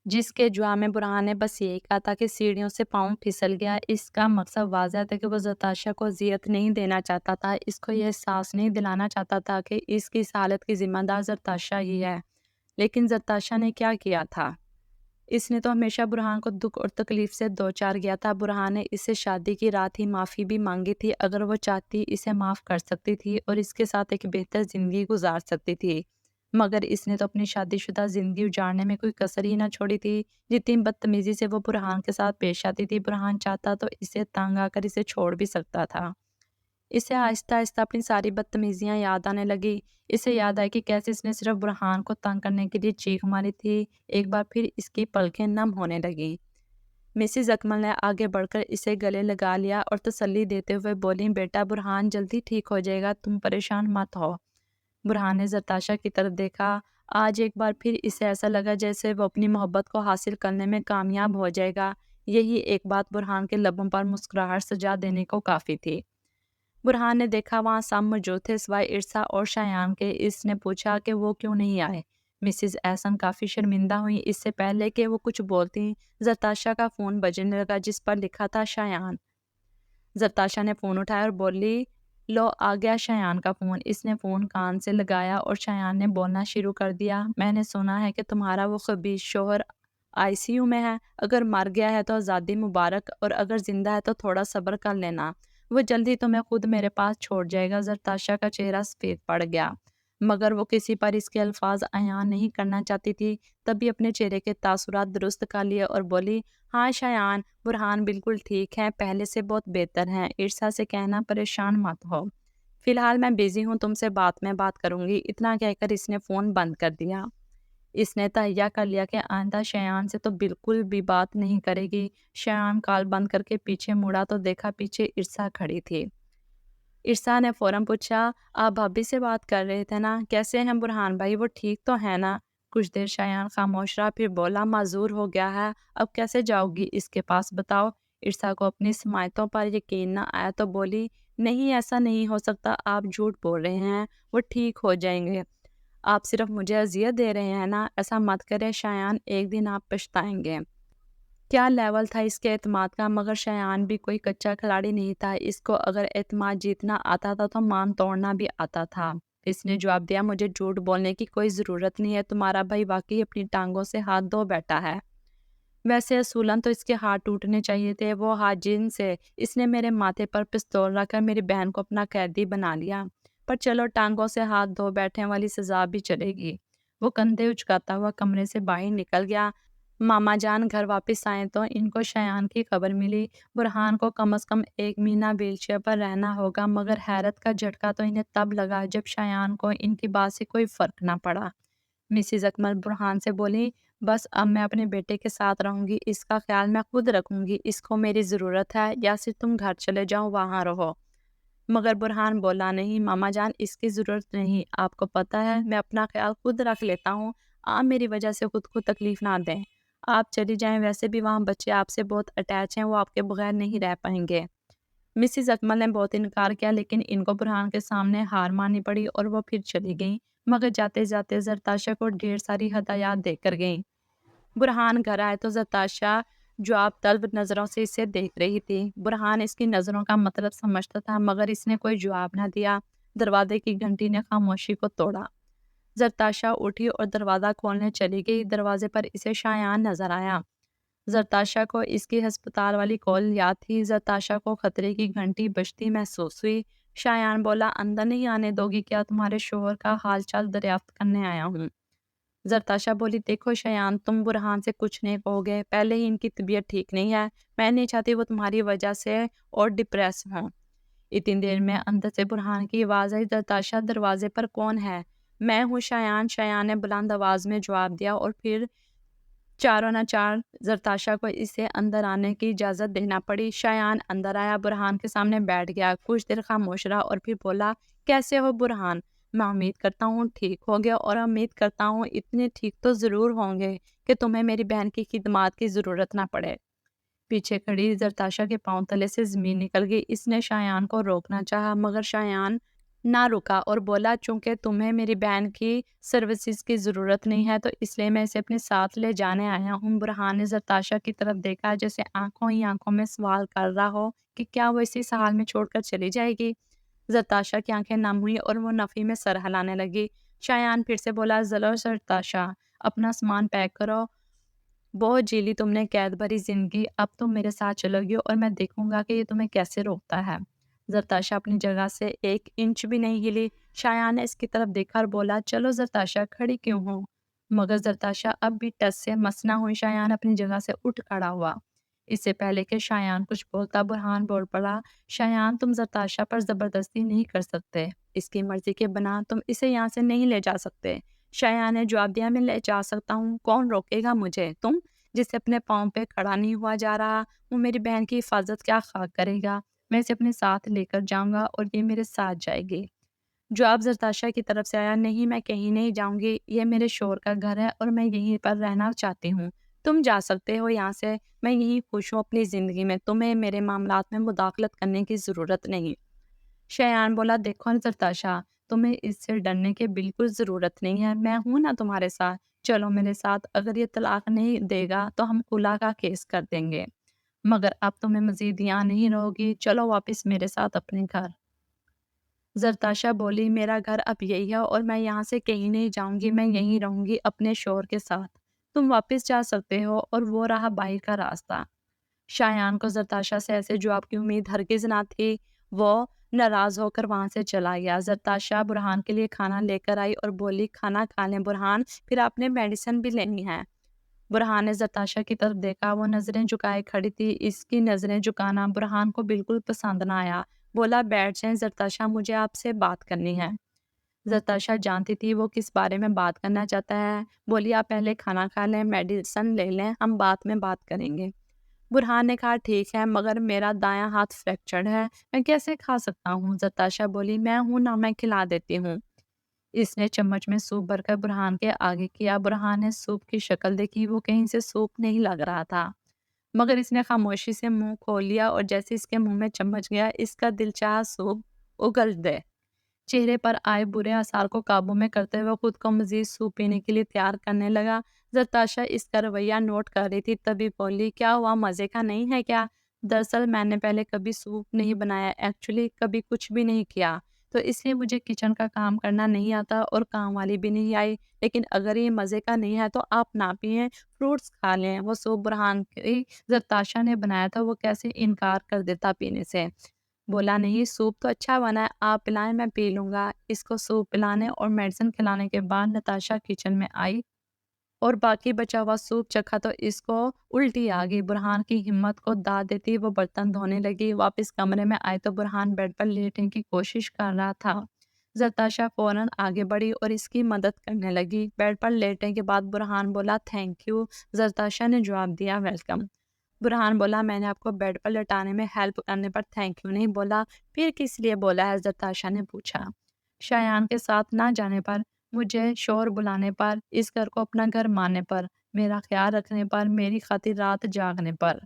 جس کے جواب میں برہان نے بس یہی کہا تھا کہ سیڑھیوں سے پاؤں پھسل گیا۔ اس کا مقصد واضح تھا کہ وہ زرتاشا کو اذیت نہیں دینا چاہتا تھا، اس کو یہ احساس نہیں دلانا چاہتا تھا کہ اس کی اس حالت کی ذمہ دار زرتاشا ہی ہے۔ لیکن زرتاشا نے کیا کیا تھا؟ اس نے تو ہمیشہ برہان کو دکھ اور تکلیف سے دوچار کیا تھا۔ برہان نے اس سے شادی کی رات ہی معافی بھی مانگی تھی۔ اگر وہ چاہتی اسے معاف کر سکتی تھی اور اس کے ساتھ ایک بہتر زندگی گزار سکتی تھی، مگر اس نے تو اپنی شادی شدہ زندگی اجاڑنے میں کوئی کسر ہی نہ چھوڑی تھی۔ جتنی بدتمیزی سے وہ برہان کے ساتھ پیش آتی تھی، برہان چاہتا تو اسے تنگ آ کر اسے چھوڑ بھی سکتا تھا۔ اسے آہستہ آہستہ اپنی ساری بدتمیزیاں یاد آنے لگی۔ اسے یاد آئی کہ کیسے اس نے صرف برہان کو تنگ کرنے کے لیے چیخ ماری تھی۔ ایک بار پھر اس کی پلکیں نم ہونے لگیں۔ مسز اکمل نے آگے بڑھ کر اسے گلے لگا لیا اور تسلی دیتے ہوئے بولیں، بیٹا برہان جلدی ٹھیک ہو جائے گا، تم پریشان مت ہو۔ برہان نے زرتاشا کی طرف دیکھا۔ آج ایک بار پھر اسے ایسا لگا جیسے وہ اپنی محبت کو حاصل کرنے میں کامیاب ہو جائے گا۔ یہی ایک بات برہان کے لبوں پر مسکراہٹ سجا دینے کو کافی تھی۔ برہان نے دیکھا وہاں سب موجود تھے سوائے ارسا اور شایان کے۔ اس نے پوچھا کہ وہ کیوں نہیں آئے۔ مسز احسن کافی شرمندہ ہوئی۔ اس سے پہلے کہ وہ کچھ بولتی، زرتاشا کا فون بجنے لگا جس پر لکھا تھا شایان۔ زرتاشا نے فون اٹھایا اور بولی، لو آ گیا شایان کا فون۔ اس نے فون کان سے لگایا اور شایان نے بولنا شروع کر دیا، میں نے سنا ہے کہ تمہارا وہ خبیث شوہر ICU میں ہے۔ اگر مر گیا ہے تو آزادی مبارک، اور اگر زندہ ہے تو تھوڑا صبر کر لینا، وہ جلدی تمہیں خود میرے پاس چھوڑ جائے گا۔ زرتاشا کا چہرہ سفید پڑ گیا، مگر وہ کسی پر اس کے الفاظ عیاں نہیں کرنا چاہتی تھی۔ تبھی اپنے چہرے کے تاثرات درست کر لیے اور بولی، ہاں شایان، برہان بالکل ٹھیک ہے، پہلے سے بہت بہتر ہیں۔ ارسا سے کہنا پریشان مت ہو، فی الحال میں بزی ہوں، تم سے بعد میں بات کروں گی۔ اتنا کہہ کر اس نے فون بند کر دیا۔ اس نے تہیہ کر لیا کہ آئندہ شایان سے تو بالکل بھی بات نہیں کرے گی۔ شایان کال بند کر کے پیچھے مڑا تو دیکھا پیچھے ارسا کھڑی تھی۔ ارسا نے فوراً پوچھا، آپ بھابھی سے بات کر رہے تھے نا؟ کیسے ہیں برہان بھائی، وہ ٹھیک تو ہے نا؟ کچھ دیر شایان خاموش رہا، پھر بولا، معذور ہو گیا ہے، اب کیسے جاؤ گی اس کے پاس بتاؤ؟ ارسا کو اپنی سماعتوں پر یقین نہ آیا تو بولی، نہیں ایسا نہیں ہو سکتا، آپ جھوٹ بول رہے ہیں، وہ ٹھیک ہو جائیں گے۔ آپ صرف مجھے اذیت دے رہے ہیں نا، ایسا مت کرے شایان، ایک دن آپ پچھتائیں گے۔ کیا لیول تھا اس کے اعتماد کا، مگر شایان بھی کوئی کچا کھلاڑی نہیں تھا۔ اس کو اگر اعتماد جیتنا آتا تھا تو مان توڑنا بھی آتا تھا۔ اس نے جواب دیا، مجھے جھوٹ بولنے کی کوئی ضرورت نہیں ہے، تمہارا بھائی واقعی اپنی ٹانگوں سے ہاتھ دھو بیٹھا ہے۔ ویسے اصولاً تو اس کے ہاتھ ٹوٹنے چاہیے تھے، وہ ہاتھ جن سے اس نے میرے ماتھے پر پستول رکھ کر میری بہن کو اپنا قیدی بنا لیا۔ پر چلو، ٹانگوں سے ہاتھ دھو بیٹھنے والی سزا بھی چلے گی۔ وہ کندھے اچکاتا ہوا کمرے سے باہر نکل گیا۔ ماما جان گھر واپس آئے تو ان کو شایان کی خبر ملی۔ برہان کو کم از کم 1 مہینہ ویل چیئر پر رہنا ہوگا، مگر حیرت کا جھٹکا تو انہیں تب لگا جب شایان کو ان کی بات سے کوئی فرق نہ پڑا۔ مسز اکمل برہان سے بولی، بس اب میں اپنے بیٹے کے ساتھ رہوں گی، اس کا خیال میں خود رکھوں گی، اس کو میری ضرورت ہے، یا پھر تم گھر چلے جاؤ، وہاں رہو۔ مگر برہان بولا، نہیں ماما جان، اس کی ضرورت نہیں، آپ کو پتہ ہے میں اپنا خیال خود رکھ لیتا ہوں، آپ میری وجہ سے خود کو تکلیف نہ دیں، آپ چلی جائیں، ویسے بھی وہاں بچے آپ سے بہت اٹیچ ہیں، وہ آپ کے بغیر نہیں رہ پائیں گے۔ مسز اکمل نے بہت انکار کیا، لیکن ان کو برہان کے سامنے ہار ماننی پڑی اور وہ پھر چلی گئیں، مگر جاتے جاتے زرتاشا کو ڈھیر ساری ہدایات دے کر گئیں۔ برہان گھر آئے تو زرتاشا جواب طلب نظروں سے اسے دیکھ رہی تھی۔ برہان اس کی نظروں کا مطلب سمجھتا تھا، مگر اس نے کوئی جواب نہ دیا۔ دروازے کی گھنٹی نے خاموشی کو توڑا۔ زرتاشا اٹھی اور دروازہ کھولنے چلی گئی۔ دروازے پر اسے شایان نظر آیا۔ زرتاشا کو اس کی ہسپتال والی کال یاد تھی۔ زرتاشا کو خطرے کی گھنٹی بجتی محسوس ہوئی۔ شایان بولا، اندر نہیں آنے دو گی کیا؟ تمہارے شوہر کا حال چال دریافت کرنے آیا ہوں۔ زرتاشا بولی، دیکھو شایان، تم برہان سے کچھ نہیں کہو گے، پہلے ہی ان کی طبیعت ٹھیک نہیں ہے، میں نہیں چاہتی وہ تمہاری وجہ سے اور ڈپریس ہوں۔ اتنی دیر میں اندر سے برہان کی آواز آئی، زرتاشا دروازے پر کون ہے؟ میں ہوں شایان، شایان نے بلند آواز میں جواب دیا، اور پھر چاروں نہ چار زرتاشا کو اسے اندر آنے کی اجازت دینا پڑی۔ شایان اندر آیا، برہان کے سامنے بیٹھ گیا، کچھ دیر خاموش رہا اور پھر بولا، کیسے ہو برہان؟ میں امید کرتا ہوں ٹھیک ہو گیا، اور امید کرتا ہوں اتنے ٹھیک تو ضرور ہوں گے کہ تمہیں میری بہن کی خدمات کی ضرورت نہ پڑے۔ پیچھے کھڑی زرتاشا کے پاؤں تلے سے زمین نکل گئی۔ اس نے شایان کو روکنا چاہا، مگر شایان نہ رکا اور بولا چونکہ تمہیں میری بہن کی سروسز کی ضرورت نہیں ہے تو اس لیے میں اسے اپنے ساتھ لے جانے آیا ہوں۔ برہان نے زرتاشا کی طرف دیکھا جیسے آنکھوں ہی آنکھوں میں سوال کر رہا ہو کہ کیا وہ اسی حال میں چھوڑ کر چلی جائے گی۔ زرتاشا کی آنکھیں نم ہوئی اور وہ نفی میں سر ہلانے لگی۔ شایان پھر سے بولا ضلع زرتاشا اپنا سامان پیک کرو، بہت جیلی تم نے قید بھری زندگی، اب تم میرے ساتھ چلو گی اور میں دیکھوں گا کہ یہ تمہیں کیسے روکتا ہے۔ زرتاشا اپنی جگہ سے 1 انچ بھی نہیں ہلی۔ شایان نے اس کی طرف دیکھا اور بولا چلو زرتاشا کھڑی کیوں ہو؟ مگر زرتاشا اب بھی ٹس سے مس نہ ہوئی۔ شایان اپنی جگہ سے اٹھ کھڑا ہوا۔ اس سے پہلے کہ شایان کچھ بولتا برہان بول پڑا، شایان تم زرتاشا پر زبردستی نہیں کر سکتے، اس کی مرضی کے بنا تم اسے یہاں سے نہیں لے جا سکتے۔ شایان نے جواب دیا میں لے جا سکتا ہوں، کون روکے گا مجھے؟ تم جسے اپنے پاؤں پہ کھڑا نہیں ہوا جا رہا، وہ میری بہن کی حفاظت کیا خاک کرے گا؟ میں اسے اپنے ساتھ لے کر جاؤں گا اور یہ میرے ساتھ جائے گی۔ جواب زرتاشا کی طرف سے آیا، نہیں میں کہیں نہیں جاؤں گی، یہ میرے شوہر کا گھر ہے اور میں یہیں پر رہنا چاہتی ہوں۔ تم جا سکتے ہو یہاں سے، میں یہیں خوش ہوں اپنی زندگی میں، تمہیں میرے معاملات میں مداخلت کرنے کی ضرورت نہیں۔ شایان بولا دیکھو زرتاشا تمہیں اس سے ڈرنے کی بالکل ضرورت نہیں ہے، میں ہوں نا تمہارے ساتھ، چلو میرے ساتھ، اگر یہ طلاق نہیں دے گا تو ہم خلا کا کیس کر دیں گے، مگر اب تمہیں مزید یہاں نہیں رہو گی، چلو واپس میرے ساتھ اپنے گھر۔ زرتاشا بولی میرا گھر اب یہی ہے اور میں یہاں سے کہیں نہیں جاؤں گی، میں یہیں رہوں گی اپنے شوہر کے ساتھ، تم واپس جا سکتے ہو۔ اور وہ رہا باہر کا راستہ۔ شایان کو زرتاشا سے ایسے جواب کی امید ہرگز نہ تھی، وہ ناراض ہو کر وہاں سے چلا گیا۔ زرتاشا برہان کے لیے کھانا لے کر آئی اور بولی کھانا کھا لیں برہان، پھر آپ نے میڈیسن بھی لینی ہے۔ برہان نے زرتاشا کی طرف دیکھا، وہ نظریں جھکائے کھڑی تھی، اس کی نظریں جھکانا برہان کو بالکل پسند نہ آیا۔ بولا بیٹھ جائیں زرتاشا، مجھے آپ سے بات کرنی ہے۔ زرتاشا جانتی تھی وہ کس بارے میں بات کرنا چاہتا ہے، بولی آپ پہلے کھانا کھا لیں، میڈیسن لے لیں، ہم بعد میں بات کریں گے۔ برہان نے کہا ٹھیک ہے، مگر میرا دایاں ہاتھ فریکچرڈ ہے، میں کیسے کھا سکتا ہوں؟ زرتاشا بولی میں ہوں نا، میں کھلا دیتی ہوں۔ اس نے چمچ میں سوپ بھر کر برہان کے آگے کیا۔ برہان نے سوپ کی شکل دیکھی، وہ کہیں سے سوپ نہیں لگ رہا تھا، مگر اس نے خاموشی سے منہ کھول لیا اور جیسے اس کے منہ میں چمچ گیا، اس کا دل چاہا سوپ اگل دے۔ چہرے پر آئے برے آثار کو قابو میں کرتے ہوئے خود کو مزید سوپ پینے کے لیے تیار کرنے لگا۔ زرتاشا اس کا رویہ نوٹ کر رہی تھی، تبھی بولی کیا ہوا، مزے کا نہیں ہے کیا؟ دراصل میں نے پہلے کبھی سوپ نہیں بنایا، ایکچولی کبھی کچھ بھی نہیں کیا، تو اس لیے مجھے کچن کا کام کرنا نہیں آتا اور کام والی بھی نہیں آئی، لیکن اگر یہ مزے کا نہیں ہے تو آپ نہ پئیں، فروٹس کھا لیں۔ وہ سوپ برہان کی زرتاشا نے بنایا تھا، وہ کیسے انکار کر دیتا پینے سے؟ بولا نہیں سوپ تو اچھا بنا ہے، آپ پلائیں میں پی لوں گا۔ اس کو سوپ پلانے اور میڈیسن کھلانے کے بعد نتاشا کچن میں آئی اور باقی بچا ہوا سوپ چکھا تو اس کو الٹی آ گئی۔ برہان کی ہمت کو داد دیتی وہ برتن دھونے لگی۔ واپس کمرے میں آئی تو برہان بیڈ پر لیٹنے کی کوشش کر رہا تھا۔ زرتاشا فوراً آگے بڑھی اور اس کی مدد کرنے لگی۔ بیڈ پر لیٹنے کے بعد برہان بولا تھینک یو، زرتاشا نے جواب دیا ویلکم۔ برہان بولا میں نے آپ کو بیڈ پر لٹانے میں ہیلپ کرنے پر تھینک یو نہیں بولا، پھر کس لیے بولا ہے؟ زرتاشا نے پوچھا۔ شایان کے ساتھ نہ جانے پر، مجھے شوہر بلانے پر، اس گھر کو اپنا گھر ماننے پر، میرا خیال رکھنے پر، میری خاطر رات جاگنے پر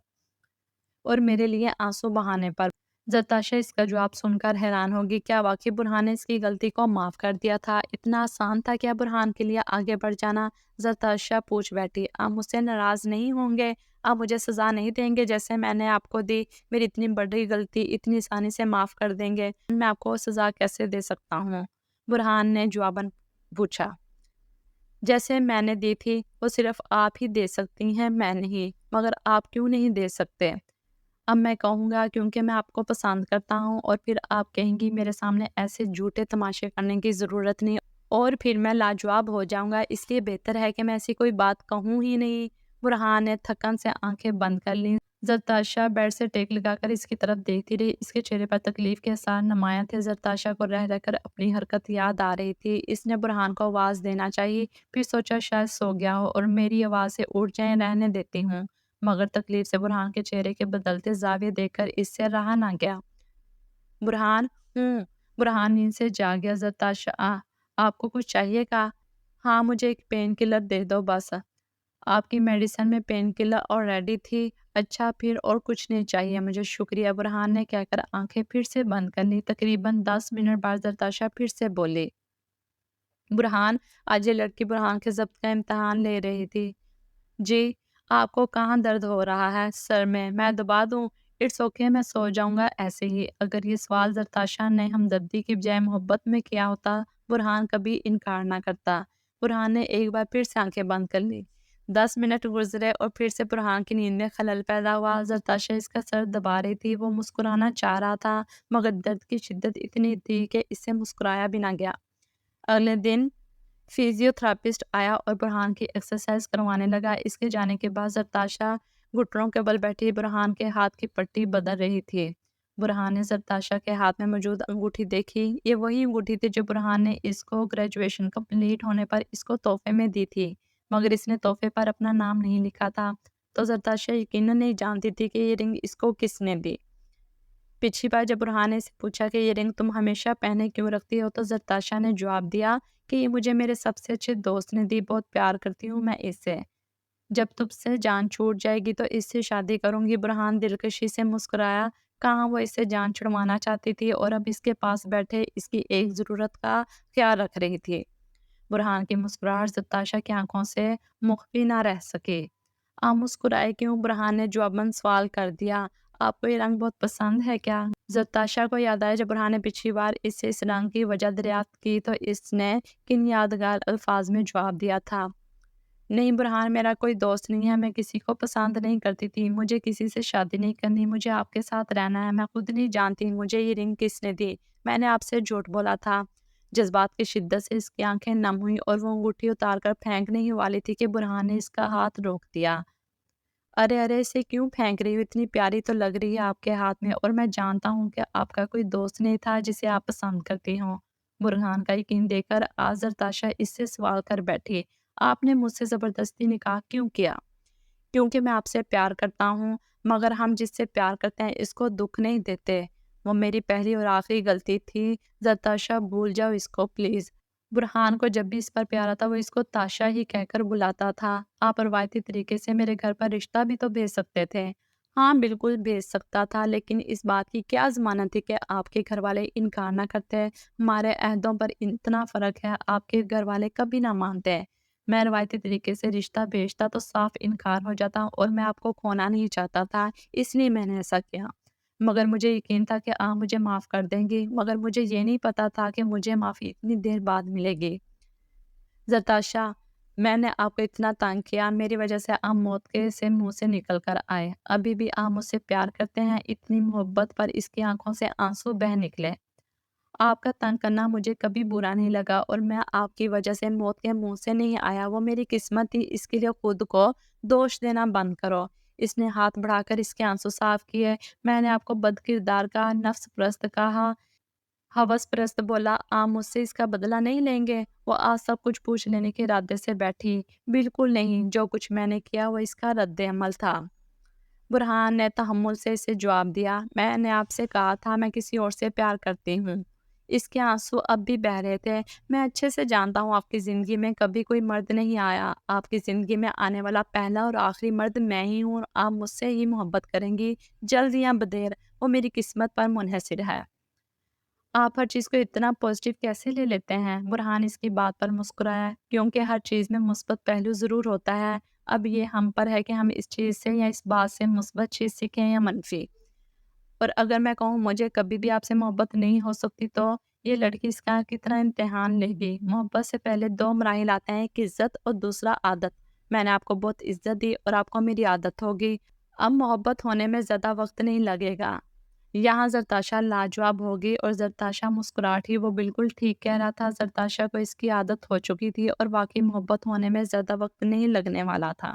اور میرے لیے آنسو بہانے پر۔ زرتاشا اس کا جواب سن کر حیران ہوگی، کیا واقعی برہان نے اس کی غلطی کو معاف کر دیا تھا؟ اتنا آسان تھا کیا برہان کے لیے آگے بڑھ جانا؟ زرتاشا پوچھ بیٹھی، آپ مجھ سے ناراض نہیں ہوں گے؟ آپ مجھے سزا نہیں دیں گے جیسے میں نے آپ کو دی؟ میری اتنی بڑی غلطی اتنی آسانی سے معاف کر دیں گے؟ میں آپ کو سزا کیسے دے سکتا ہوں؟ برہان نے جواباً پوچھا۔ جیسے میں نے دی تھی وہ صرف آپ ہی دے سکتی ہیں، میں نہیں، مگر آپ کیوں نہیں دے سکتے؟ اب میں کہوں گا کیونکہ میں آپ کو پسند کرتا ہوں، اور پھر آپ کہیں گی میرے سامنے ایسے جھوٹے تماشے کرنے کی ضرورت نہیں، اور پھر میں لاجواب ہو جاؤں گا، اس لیے بہتر ہے کہ میں ایسی کوئی بات کہوں ہی نہیں۔ برہان نے تھکن سے آنکھیں بند کر لیں۔ زرتاشا بیڈ سے ٹیک لگا کر اس کی طرف دیکھتی رہی، اس کے چہرے پر تکلیف کے آثار نمایاں تھے۔ زرتاشا کو رہ رہ کر اپنی حرکت یاد آ رہی تھی۔ اس نے برہان کو آواز دینا چاہیے، پھر سوچا شاید سو گیا ہو اور میری آواز سے اٹھ جائیں، رہنے دیتی ہوں، مگر تکلیف سے برہان کے چہرے کے بدلتے زاویے دیکھ کر اس سے رہا نہ گیا۔ برہان ہوں۔ برہان نیند سے جاگ گیا۔ زرتاشا آپ کو کچھ چاہیے گا؟ ہاں مجھے ایک پین کلر دے دو بس۔ آپ کی میڈیسن میں پین کلر آلریڈی تھی۔ اچھا پھر اور کچھ نہیں چاہیے مجھے، شکریہ، برہان نے کہہ کر آنکھیں پھر سے بند کر لی۔ تقریباً 10 منٹ بعد زرتاشا پھر سے بولی، برہان، آج یہ لڑکی برہان کے ضبط کا امتحان لے رہی تھی۔ جی، آپ کو کہاں درد ہو رہا ہے؟ سر میں دبا دوں؟ اٹس اوکے، میں سو جاؤں گا ایسے ہی۔ اگر یہ سوال زرتاشا نے ہمدردی کی بجائے محبت میں کیا ہوتا، برہان کبھی انکار نہ کرتا۔ برہان نے ایک بار پھر سے آنکھیں بند کر لی۔ 10 منٹ گزرے اور پھر سے برہان کی نیند میں خلل پیدا ہوا۔ زرتاشا اس کا سر دبا رہی تھی۔ وہ مسکرانا چاہ رہا تھا مگر درد کی شدت اتنی تھی کہ اس سے مسکرایا بھی نہ گیا۔ اگلے دن فیزیو تھراپسٹ آیا اور برہان کی ایکسرسائز کروانے لگا۔ اس کے جانے کے بعد زرتاشا گھٹنوں کے بل بیٹھی برہان کے ہاتھ کی پٹی بدل رہی تھی۔ برہان نے زرتاشا کے ہاتھ میں موجود انگوٹھی دیکھی۔ یہ وہی انگوٹھی تھی جو برہان نے اس کو گریجویشن کمپلیٹ ہونے پر اس کو تحفے میں دی تھی، مگر اس نے تحفے پر اپنا نام نہیں لکھا تھا، تو زرتاشا یقیناً نہیں جانتی تھی کہ یہ رنگ اس کو کس نے دی۔ پچھلی بار جب برہان نے اسے پوچھا کہ یہ رنگ تم ہمیشہ پہنے کیوں رکھتی ہو، تو زرتاشا نے جواب دیا کہ یہ مجھے میرے سب سے اچھے دوست نے دی، بہت پیار کرتی ہوں میں اس سے، جب تم سے جان چھوٹ جائے گی تو اس سے شادی کروں گی۔ برہان دلکشی سے مسکرایا۔ کہاں وہ اس سے جان چھڑوانا چاہتی تھی اور اب اس کے پاس بیٹھے اس کی ایک ضرورت کا خیال رکھ رہی تھی۔ برہان کی مسکراہٹ زرتاشا کی آنکھوں سے مخفی نہ رہ سکی۔ آپ مسکرائے کیوں؟ برہان نے جواباً سوال کر دیا۔ آپ کو یہ رنگ بہت پسند ہے کیا؟ زرتاشا کو یاد آیا جب برہان نے پچھلی بار اس سے اس رنگ کی وجہ دریافت کی تو اس نے کن یادگار الفاظ میں جواب دیا تھا۔ نہیں برہان، میرا کوئی دوست نہیں ہے، میں کسی کو پسند نہیں کرتی تھی، مجھے کسی سے شادی نہیں کرنی، مجھے آپ کے ساتھ رہنا ہے، میں خود نہیں جانتی مجھے یہ رنگ کس نے دی، میں نے آپ سے جھوٹ بولا تھا۔ جذبات کی شدت سے اس کی آنکھیں نم ہوئیں اور وہ انگوٹھی اتار کر پھینکنے ہی والی تھی کہ برہان نے اس کا ہاتھ روک دیا۔ ارے اسے کیوں پھینک رہی ہو؟ اتنی پیاری تو لگ رہی ہے آپ کے ہاتھ میں، اور میں جانتا ہوں کہ آپ کا کوئی دوست نہیں تھا جسے آپ پسند کرتی ہوں۔ برہان کا یقین دیکھ کر آج زرتاشا اس سے سوال کر بیٹھی، آپ نے مجھ سے زبردستی نکاح کیوں کیا؟ کیونکہ میں آپ سے پیار کرتا ہوں، مگر ہم جس سے پیار کرتے ہیں اس کو دکھ نہیں دیتے۔ وہ میری پہلی اور آخری غلطی تھی، زرتاشا بھول جاؤ اس کو پلیز۔ برہان کو جب بھی اس پر پیار آتا وہ اس کو تاشا ہی کہہ کر بلاتا تھا۔ آپ روایتی طریقے سے میرے گھر پر رشتہ بھی تو بھیج سکتے تھے۔ ہاں بالکل بھیج سکتا تھا، لیکن اس بات کی کیا ضمانت تھی کہ آپ کے گھر والے انکار نہ کرتے؟ ہمارے عہدوں پر اتنا فرق ہے، آپ کے گھر والے کبھی نہ مانتے۔ میں روایتی طریقے سے رشتہ بھیجتا تو صاف انکار ہو جاتا اور میں آپ کو کھونا نہیں چاہتا تھا، اس لیے میں نے ایسا کیا، مگر مجھے یقین تھا کہ آپ مجھے معاف کر دیں گی، مگر مجھے یہ نہیں پتا تھا کہ مجھے معافی اتنی دیر بعد ملے گی۔ زرتاشا، میں نے آپ کو اتنا تنگ کیا، میری وجہ سے آپ موت کے سے منہ سے نکل کر آئے، ابھی بھی آپ مجھ سے پیار کرتے ہیں؟ اتنی محبت پر اس کی آنکھوں سے آنسو بہہ نکلے۔ آپ کا تنگ کرنا مجھے کبھی برا نہیں لگا اور میں آپ کی وجہ سے موت کے منہ سے نہیں آیا، وہ میری قسمت تھی، اس کے لیے خود کو دوش دینا بند کرو۔ اس نے ہاتھ بڑھا کر اس کے آنسو صاف کیے۔ میں نے آپ کو بد کردار کہا، نفس پرست کہا، ہوس پرست بولا، آپ مجھ سے اس کا بدلہ نہیں لیں گے؟ وہ آج سب کچھ پوچھ لینے کے ارادے سے بیٹھی۔ بالکل نہیں، جو کچھ میں نے کیا وہ اس کا رد عمل تھا۔ برہان نے تحمل سے اسے جواب دیا، میں نے آپ سے کہا تھا میں کسی اور سے پیار کرتی ہوں۔ اس کے آنسو اب بھی بہہ رہے تھے۔ میں اچھے سے جانتا ہوں آپ کی زندگی میں کبھی کوئی مرد نہیں آیا، آپ کی زندگی میں آنے والا پہلا اور آخری مرد میں ہی ہوں، اور آپ مجھ سے ہی محبت کریں گی، جلد یا بدیر، وہ میری قسمت پر منحصر ہے۔ آپ ہر چیز کو اتنا پازیٹیو کیسے لے لیتے ہیں؟ برہان اس کی بات پر مسکرایا، کیونکہ ہر چیز میں مثبت پہلو ضرور ہوتا ہے، اب یہ ہم پر ہے کہ ہم اس چیز سے یا اس بات سے مثبت چیز سیکھیں یا منفی۔ اور اگر میں کہوں مجھے کبھی بھی آپ سے محبت نہیں ہو سکتی تو یہ لڑکی اس کا کتنا امتحان لے گی۔ محبت سے پہلے 2 مراحل آتے ہیں، ایک عزت اور دوسرا عادت۔ میں نے آپ کو بہت عزت دی اور آپ کو میری عادت ہوگی، اب محبت ہونے میں زیادہ وقت نہیں لگے گا۔ یہاں زرتاشا لاجواب ہوگی اور زرتاشا مسکراہٹ ہی، وہ بالکل ٹھیک کہہ رہا تھا، زرتاشا کو اس کی عادت ہو چکی تھی اور واقعی محبت ہونے میں زیادہ وقت نہیں لگنے والا تھا۔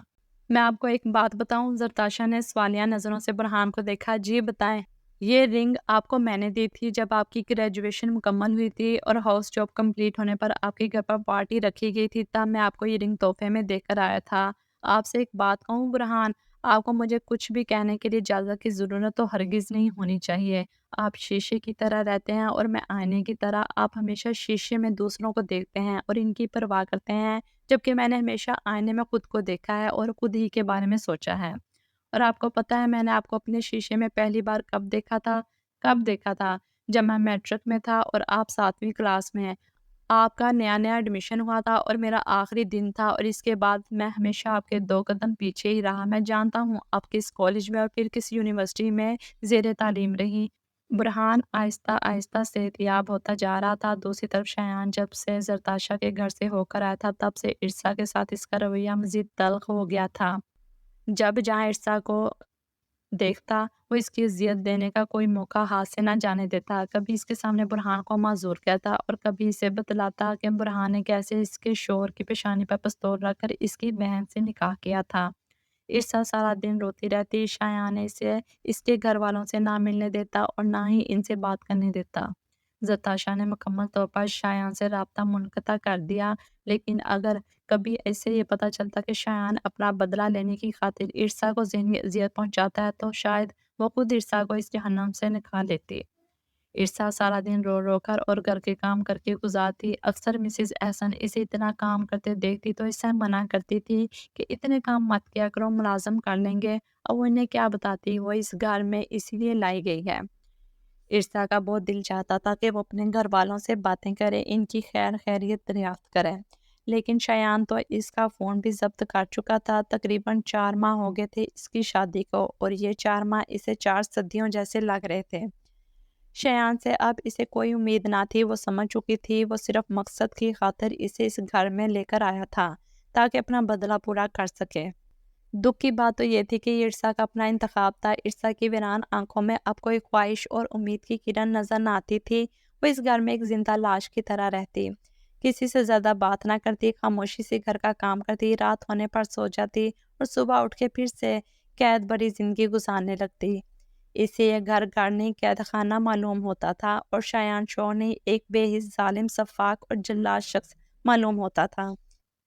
میں آپ کو ایک بات بتاؤں؟ زرتاشا نے سوالیہ نظروں سے برہان کو دیکھا۔ جی بتائیں۔ یہ رنگ آپ کو میں نے دی تھی جب آپ کی گریجویشن مکمل ہوئی تھی اور ہاؤس جاب کمپلیٹ ہونے پر آپ کے گھر پر پارٹی رکھی گئی تھی، تب میں آپ کو یہ رنگ تحفے میں دے کر آیا تھا۔ آپ سے ایک بات کہوں برہان، آپ کو مجھے کچھ بھی کہنے کے لیے اجازت کی ضرورت تو ہرگز نہیں ہونی چاہیے۔ آپ شیشے کی طرح رہتے ہیں اور میں آئینے کی طرح۔ آپ ہمیشہ شیشے میں دوسروں کو دیکھتے ہیں اور ان کی پرواہ کرتے ہیں، جبکہ میں نے ہمیشہ آئینے میں خود کو دیکھا ہے اور خود ہی کے بارے میں سوچا ہے۔ اور آپ کو پتہ ہے میں نے آپ کو اپنے شیشے میں پہلی بار کب دیکھا تھا؟ کب دیکھا تھا؟ جب میں میٹرک میں تھا اور آپ 7ویں کلاس میں۔ آپ کا نیا نیا ایڈمیشن ہوا تھا اور میرا آخری دن تھا، اور اس کے بعد میں ہمیشہ آپ کے 2 قدم پیچھے ہی رہا۔ میں جانتا ہوں آپ کس کالج میں اور پھر کس یونیورسٹی میں زیر تعلیم رہی۔ برہان آہستہ آہستہ صحتیاب ہوتا جا رہا تھا۔ دوسری طرف شایان جب سے زرتاشا کے گھر سے ہو کر آیا تھا، تب سے ارسا کے ساتھ اس کا رویہ مزید تلخ ہو گیا تھا۔ جب جہاں ارسا کو دیکھتا، وہ اس کی اذیت دینے کا کوئی موقع ہاتھ سے نہ جانے دیتا۔ کبھی اس کے سامنے برہان کو معذور کہتا اور کبھی اسے بتلاتا کہ برہان نے کیسے اس کے شوہر کی پیشانی پر پستول رکھ کر اس کی بہن سے نکاح کیا تھا۔ ارسا سارا دن روتی رہتی۔ شایان نے اسے اس کے گھر والوں سے نہ ملنے دیتا اور نہ ہی ان سے بات کرنے دیتا۔ زرتاشا نے مکمل طور پر شایان سے رابطہ منقطع کر دیا، لیکن اگر کبھی اسے یہ پتہ چلتا کہ شایان اپنا بدلہ لینے کی خاطر ارسا کو ذہنی اذیت پہنچاتا ہے تو شاید وہ خود ارسا کو اس جہنم سے نکال لیتی۔ ارسا سارا دن رو رو کر اور گھر کے کام کر کے گزارتی۔ اکثر مسز احسن اسے اتنا کام کرتے دیکھتی تو اسے منع کرتی تھی کہ اتنے کام مت کیا کرو، ملازم کر لیں گے۔ اور وہ انہیں کیا بتاتی، وہ اس گھر میں اسی لیے لائی گئی ہے۔ ارسا کا بہت دل چاہتا تھا کہ وہ اپنے گھر والوں سے باتیں کرے، ان کی خیر خیریت دریافت کرے، لیکن شایان تو اس کا فون بھی ضبط کر چکا تھا۔ تقریباً 4 ماہ ہو گئے تھے اس کی شادی کو، اور یہ 4 ماہ اسے 4 صدیوں جیسے لگ رہے تھے۔ شایان سے اب اسے کوئی امید نہ تھی۔ وہ سمجھ چکی تھی وہ صرف مقصد کی خاطر اسے اس گھر میں لے کر آیا تھا تاکہ اپنا بدلہ پورا کر سکے۔ دکھ کی بات تو یہ تھی کہ یہ ارسا کا اپنا انتخاب تھا۔ ارسا کی ویران آنکھوں میں اب کوئی خواہش اور امید کی کرن نظر نہ آتی تھی۔ وہ اس گھر میں ایک زندہ لاش کی طرح رہتی، کسی سے زیادہ بات نہ کرتی، خاموشی سے گھر کا کام کرتی، رات ہونے پر سو جاتی اور صبح اٹھ کے پھر سے قید بھری زندگی گزارنے لگتی۔ اسے یہ گھر نہیں قید خانہ معلوم ہوتا تھا، اور شایان شوہر نے ایک بے حس ظالم سفاک اور جلاد شخص معلوم ہوتا تھا۔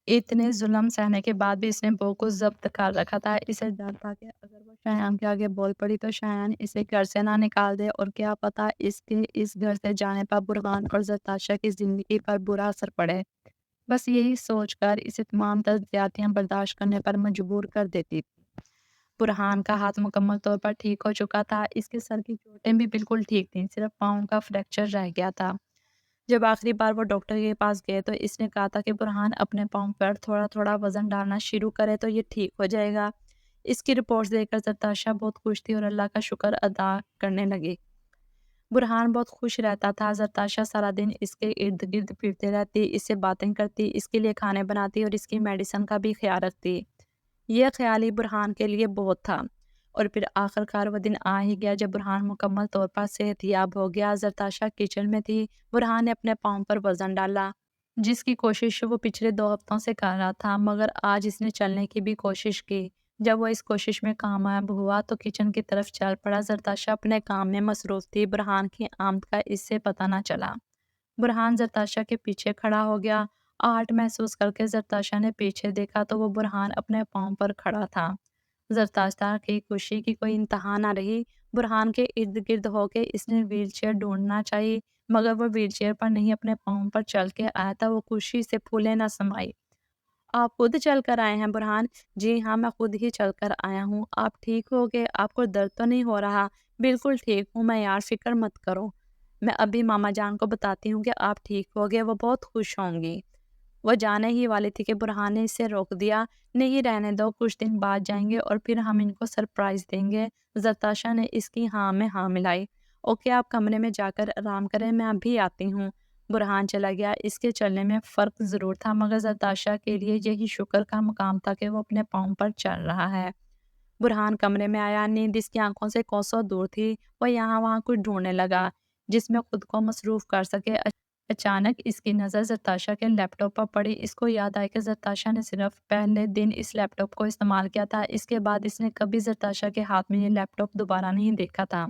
اتنے ظلم سہنے کے بعد بھی اس نے بہو کو ضبط کر رکھا تھا۔ اسے ڈر تھا کہ اگر وہ شایان کے آگے بول پڑی تو شایان اسے گھر سے نہ نکال دے، اور کیا پتا اس کے اس گھر سے جانے پر برہان اور زرتاشا کی زندگی پر برا اثر پڑے۔ بس یہی سوچ کر اسے تمام تر زیادتیاں برداشت کرنے پر مجبور کر دیتی تھی۔ برہان کا ہاتھ مکمل طور پر ٹھیک ہو چکا تھا۔ اس کے سر کی چوٹیں بھی بالکل ٹھیک تھیں، صرف پاؤں کا فریکچر رہ گیا تھا۔ جب آخری بار وہ ڈاکٹر کے پاس گئے تو اس نے کہا تھا کہ برہان اپنے پاؤں پر تھوڑا تھوڑا وزن ڈالنا شروع کرے تو یہ ٹھیک ہو جائے گا۔ اس کی رپورٹس دیکھ کر زرتاشا بہت خوش تھی اور اللہ کا شکر ادا کرنے لگی۔ برہان بہت خوش رہتا تھا۔ زرتاشا سارا دن اس کے ارد گرد پھرتے رہتی، اس سے باتیں کرتی، اس کے لیے کھانے بناتی اور اس کی میڈیسن کا بھی خیال رکھتی۔ یہ خیال ہی برہان کے لیے بہت تھا۔ اور پھر آخرکار وہ دن آ ہی گیا جب برہان مکمل طور پر صحت یاب ہو گیا۔ زرتاشا کچن میں تھی۔ برہان نے اپنے پاؤں پر وزن ڈالا، جس کی کوشش وہ پچھلے 2 ہفتوں سے کر رہا تھا، مگر آج اس نے چلنے کی بھی کوشش کی۔ جب وہ اس کوشش میں کامیاب ہوا تو کچن کی طرف چل پڑا۔ زرتاشا اپنے کام میں مصروف تھی۔ برہان کی آمد کا اس سے پتہ نہ چلا۔ برہان زرتاشا کے پیچھے کھڑا ہو گیا۔ آہٹ محسوس کر کے زرتاشا نے پیچھے دیکھا تو وہ برہان اپنے پاؤں پر کھڑا تھا۔ زرتاشا کی خوشی کی کوئی انتہا نہ رہی۔ برہان کے ارد گرد ہو کے اس نے ویل چیئر ڈھونڈنا چاہی، مگر وہ ویل چیئر پر نہیں اپنے پاؤں پر چل کے آیا تھا۔ وہ خوشی سے پھولے نہ سمائی۔ آپ خود چل کر آئے ہیں برہان؟ جی ہاں، میں خود ہی چل کر آیا ہوں۔ آپ ٹھیک ہو گئے؟ آپ کو درد تو نہیں ہو رہا؟ بالکل ٹھیک ہوں میں یار، فکر مت کرو۔ میں ابھی ماما جان کو بتاتی ہوں کہ آپ ٹھیک ہو گئے، وہ بہت خوش ہوں گی۔ وہ جانے ہی والی تھی کہ برہان نے اسے روک دیا۔ نہیں رہنے دو، کچھ دن بعد جائیں گے اور پھر ہم ان کو سرپرائز دیں گے۔ زرتاشا نے اس کی ہاں میں ہاں ملائی۔ اوکے، آپ کمرے میں جا کر آرام کریں، میں ابھی آتی ہوں۔ برہان چلا گیا۔ اس کے چلنے میں فرق ضرور تھا، مگر زرتاشا کے لیے یہی شکر کا مقام تھا کہ وہ اپنے پاؤں پر چل رہا ہے۔ برہان کمرے میں آیا۔ نیند اس کی آنکھوں سے کوسوں دور تھی۔ وہ یہاں وہاں کچھ ڈھونڈنے لگا جس میں خود کو مصروف کر سکے۔ اچانک اس کی نظر زرتاشا کے لیپ ٹاپ پر پڑی۔ اس کو یاد آیا کہ زرتاشا نے صرف پہلے دن اس لیپ ٹاپ کو استعمال کیا تھا۔ اس کے بعد اس نے کبھی زرتاشا کے ہاتھ میں یہ لیپ ٹاپ دوبارہ نہیں دیکھا تھا۔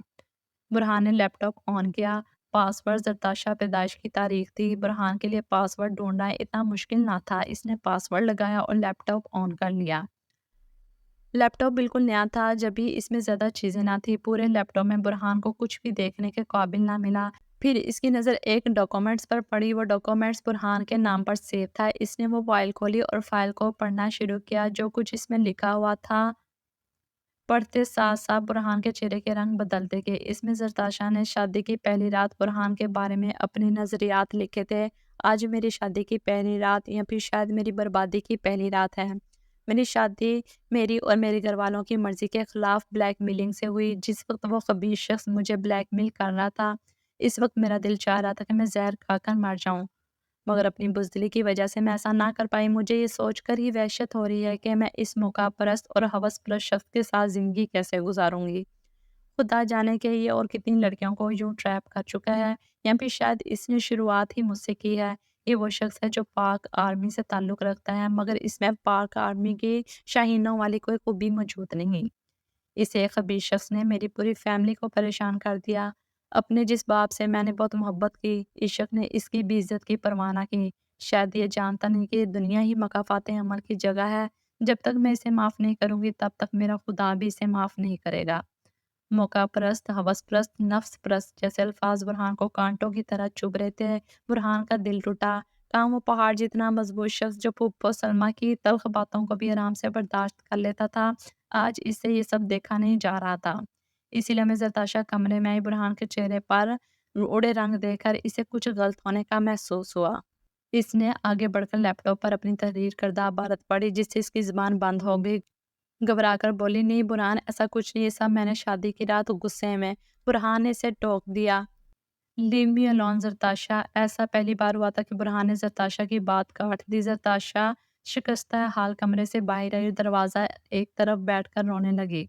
برہان نے لیپ ٹاپ آن کیا۔ پاس ورڈ زرتاشا پیدائش کی تاریخ تھی۔ برہان کے لیے پاس ورڈ ڈھونڈنا اتنا مشکل نہ تھا۔ اس نے پاس ورڈ لگایا اور لیپ ٹاپ آن کر لیا۔ لیپ ٹاپ بالکل نیا تھا، جب بھی اس میں زیادہ چیزیں نہ تھیں۔ پورے لیپ ٹاپ میں برہان کو کچھ بھی دیکھنے کے قابل نہ ملا۔ پھر اس کی نظر ایک ڈاکومنٹس پر پڑی۔ وہ ڈاکومنٹس برہان کے نام پر سیو تھا۔ اس نے وہ فائل کھولی اور فائل کو پڑھنا شروع کیا۔ جو کچھ اس میں لکھا ہوا تھا، پڑھتے ساتھ ساتھ برہان کے چہرے کے رنگ بدلتے گئے۔ اس میں زرتاشا نے شادی کی پہلی رات برہان کے بارے میں اپنے نظریات لکھے تھے۔ آج میری شادی کی پہلی رات، یا پھر شاید میری بربادی کی پہلی رات ہے۔ میری شادی میری اور میرے گھر والوں کی مرضی کے خلاف بلیک میلنگ سے ہوئی۔ جس وقت وہ خبیث شخص مجھے بلیک میل کر رہا تھا، اس وقت میرا دل چاہ رہا تھا کہ میں زہر کھا کر مر جاؤں، مگر اپنی بزدلی کی وجہ سے میں ایسا نہ کر پائی۔ مجھے یہ سوچ کر ہی وحشت ہو رہی ہے کہ میں اس موقع پرست اور ہوس پرست شخص کے ساتھ زندگی کیسے گزاروں گی۔ خدا جانے کہ یہ اور کتنی لڑکیوں کو یوں ٹریپ کر چکا ہے، یا پھر شاید اس نے شروعات ہی مجھ سے کی ہے۔ یہ وہ شخص ہے جو پاک آرمی سے تعلق رکھتا ہے، مگر اس میں پاک آرمی کی شاہینوں والی کوئی خوبی موجود نہیں۔ اس ایک خبیث شخص نے میری پوری فیملی کو پریشان کر دیا۔ اپنے جس باپ سے میں نے بہت محبت کی، اس شخص نے اس کی بھی عزت کی پرواہ نہ کی۔ شاید یہ جانتا نہیں کہ دنیا ہی مکافات عمل کی جگہ ہے۔ جب تک میں اسے معاف نہیں کروں گی، تب تک میرا خدا بھی اسے معاف نہیں کرے گا۔ موقع پرست، ہوس پرست، نفس پرست جیسے الفاظ برہان کو کانٹوں کی طرح چبھ رہے تھے۔ برہان کا دل ٹوٹا۔ کہاں وہ پہاڑ جتنا مضبوط شخص جو پھوپھو سلمہ کی تلخ باتوں کو بھی آرام سے برداشت کر لیتا تھا، آج اس سے یہ سب دیکھا نہیں جا رہا تھا۔ اسی لیے میں زرتاشا کمرے میں آئی۔ برہان کے چہرے پر اڑے رنگ دیکھ کر اسے کچھ غلط ہونے کا محسوس ہوا۔ اس نے آگے بڑھ کر لیپ ٹاپ پر اپنی تحریر کردہ عبارت پڑھی، جس سے اس کی زبان بند ہو گئی۔ گھبرا کر بولی، نہیں برہان، ایسا کچھ نہیں، یہ سب میں نے شادی کی رات غصے میں۔ برہان نے اسے ٹوک دیا۔ لیو می الون زرتاشا۔ ایسا پہلی بار ہوا تھا کہ برہان نے زرتاشا کی بات کاٹ دی۔ زرتاشا شکستہ حال کمرے سے باہر آئی اور دروازہ ایک طرف بیٹھ کر رونے لگی۔